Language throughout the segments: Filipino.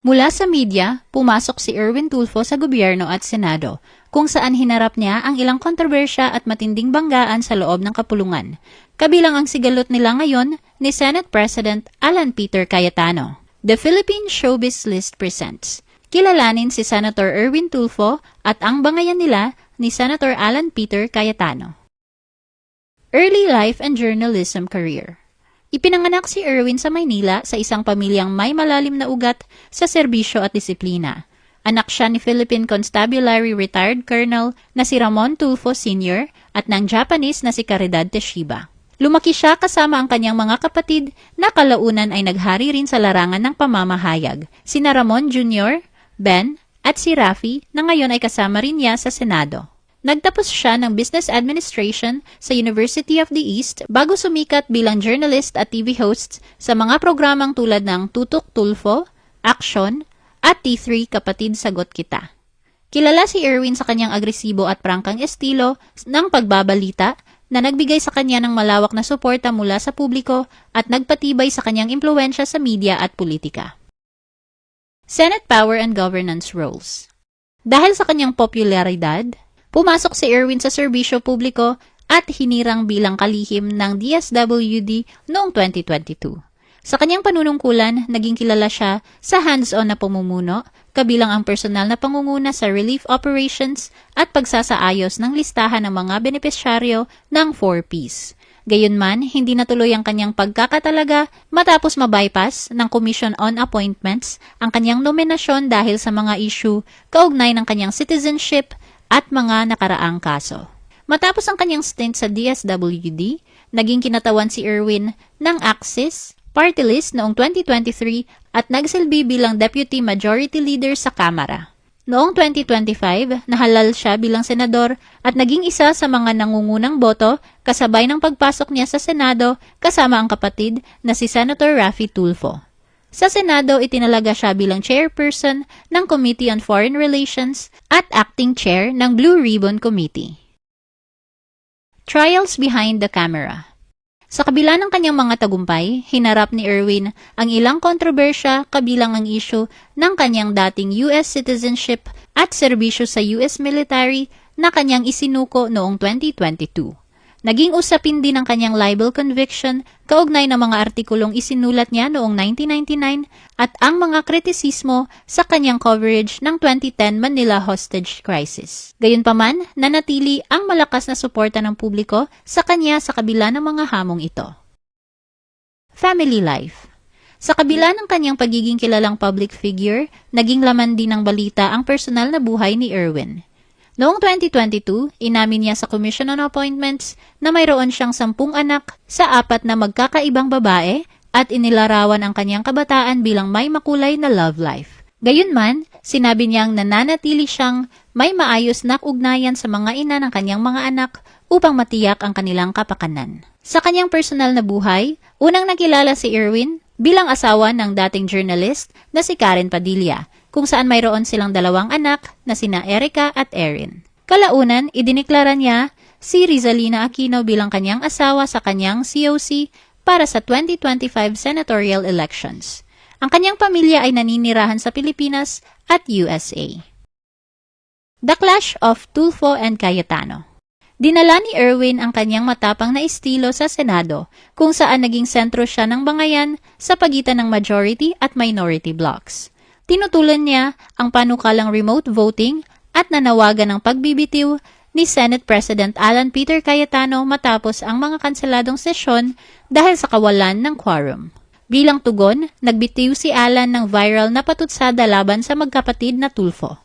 Mula sa media, pumasok si Erwin Tulfo sa gobyerno at Senado, kung saan hinarap niya ang ilang kontrobersya at matinding banggaan sa loob ng kapulungan. Kabilang ang sigalot nila ngayon ni Senate President Alan Peter Cayetano. The Philippine Showbiz List presents. Kilalanin si Senator Erwin Tulfo at ang bangayan nila ni Senator Alan Peter Cayetano. Early life and journalism career. Ipinanganak si Erwin sa Maynila sa isang pamilyang may malalim na ugat sa serbisyo at disiplina. Anak siya ni Philippine Constabulary retired colonel na si Ramon Tulfo Sr. at ng Japanese na si Caridad Teshiba. Lumaki siya kasama ang kanyang mga kapatid na kalaunan ay naghari rin sa larangan ng pamamahayag, sina Ramon Jr., Ben, at si Rafi na ngayon ay kasama rin niya sa Senado. Nagtapos siya ng Business Administration sa University of the East bago sumikat bilang journalist at TV host sa mga programang tulad ng Tutok Tulfo, Action, at T3 Kapatid Sagot Kita. Kilala si Erwin sa kanyang agresibo at prangkang estilo ng pagbabalita na nagbigay sa kanya ng malawak na suporta mula sa publiko at nagpatibay sa kanyang impluwensya sa media at politika. Senate Power and Governance Roles. Dahil sa kanyang popularidad, pumasok si Erwin sa serbisyo publiko at hinirang bilang kalihim ng DSWD noong 2022. Sa kanyang panunungkulan, naging kilala siya sa hands-on na pamumuno, kabilang ang personal na pangunguna sa relief operations at pagsasaayos ng listahan ng mga benepisyaryo ng 4Ps. Gayunman, hindi natuloy ang kanyang pagkakatalaga matapos mabypass ng Commission on Appointments ang kanyang nominasyon dahil sa mga issue kaugnay ng kanyang citizenship at mga nakaraang kaso. Matapos ang kanyang stint sa DSWD, naging kinatawan si Erwin ng Axis Party List noong 2023 at nagsilbi bilang Deputy Majority Leader sa Kamara. Noong 2025, nahalal siya bilang senador at naging isa sa mga nangungunang boto kasabay ng pagpasok niya sa Senado kasama ang kapatid na si Senator Rafi Tulfo. Sa Senado, itinalaga siya bilang chairperson ng Committee on Foreign Relations at acting chair ng Blue Ribbon Committee. Trials behind the camera. Sa kabila ng kanyang mga tagumpay, hinarap ni Erwin ang ilang kontrobersya kabilang ang issue ng kanyang dating US citizenship at serbisyo sa US military na kanyang isinuko noong 2022. Naging usapin din ang kanyang libel conviction kaugnay ng mga artikulong isinulat niya noong 1999 at ang mga kritisismo sa kanyang coverage ng 2010 Manila hostage crisis. Gayunpaman, nanatili ang malakas na suporta ng publiko sa kanya sa kabila ng mga hamong ito. Family life. Sa kabila ng kanyang pagiging kilalang public figure, naging laman din ng balita ang personal na buhay ni Erwin. Noong 2022, inamin niya sa Commission on Appointments na mayroon siyang 10 anak sa 4 na magkakaibang babae at inilarawan ang kanyang kabataan bilang may makulay na love life. Gayunman, sinabi niyang nananatili siyang may maayos na ugnayan sa mga ina ng kanyang mga anak upang matiyak ang kanilang kapakanan. Sa kanyang personal na buhay, unang nakilala si Erwin bilang asawa ng dating journalist na si Karen Padilla, kung saan mayroon silang 2 anak na sina Erica at Erin. Kalaunan, idiniklara niya si Rizalina Aquino bilang kanyang asawa sa kanyang COC para sa 2025 senatorial elections. Ang kanyang pamilya ay naninirahan sa Pilipinas at USA. The Clash of Tulfo and Cayetano. Dinala ni Erwin ang kanyang matapang na estilo sa Senado, kung saan naging sentro siya ng bangayan sa pagitan ng majority at minority blocks. Tinutulan niya ang panukalang remote voting at nanawagan ng pagbibitiw ni Senate President Alan Peter Cayetano matapos ang mga kanseladong sesyon dahil sa kawalan ng quorum. Bilang tugon, nagbitiw si Alan ng viral na patutsada laban sa magkapatid na Tulfo.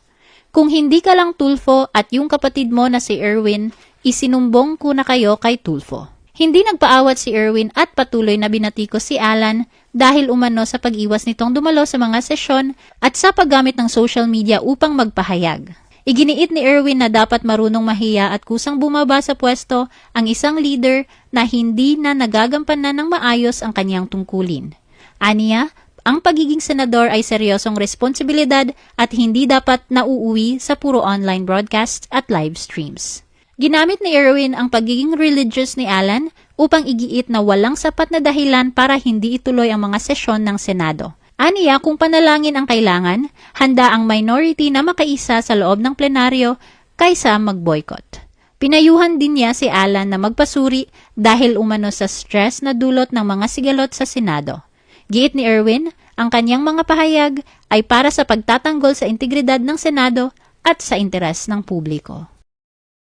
Kung hindi ka lang Tulfo at yung kapatid mo na si Erwin, isinumbong ko na kayo kay Tulfo. Hindi nagpaawat si Erwin at patuloy na binatikos si Alan dahil umano sa pag-iwas nitong dumalo sa mga sesyon at sa paggamit ng social media upang magpahayag. Iginiit ni Erwin na dapat marunong mahiya at kusang bumaba sa pwesto ang isang leader na hindi na nagagampanan ng maayos ang kanyang tungkulin. Aniya, ang pagiging senador ay seryosong responsibilidad at hindi dapat nauuwi sa puro online broadcast at live streams. Ginamit ni Erwin ang pagiging religious ni Alan upang igiit na walang sapat na dahilan para hindi ituloy ang mga sesyon ng Senado. Aniya, kung panalangin ang kailangan, handa ang minority na makaisa sa loob ng plenaryo kaysa mag-boycott. Pinayuhan din niya si Alan na magpasuri dahil umano sa stress na dulot ng mga sigalot sa Senado. Giit ni Erwin, ang kanyang mga pahayag ay para sa pagtatanggol sa integridad ng Senado at sa interes ng publiko.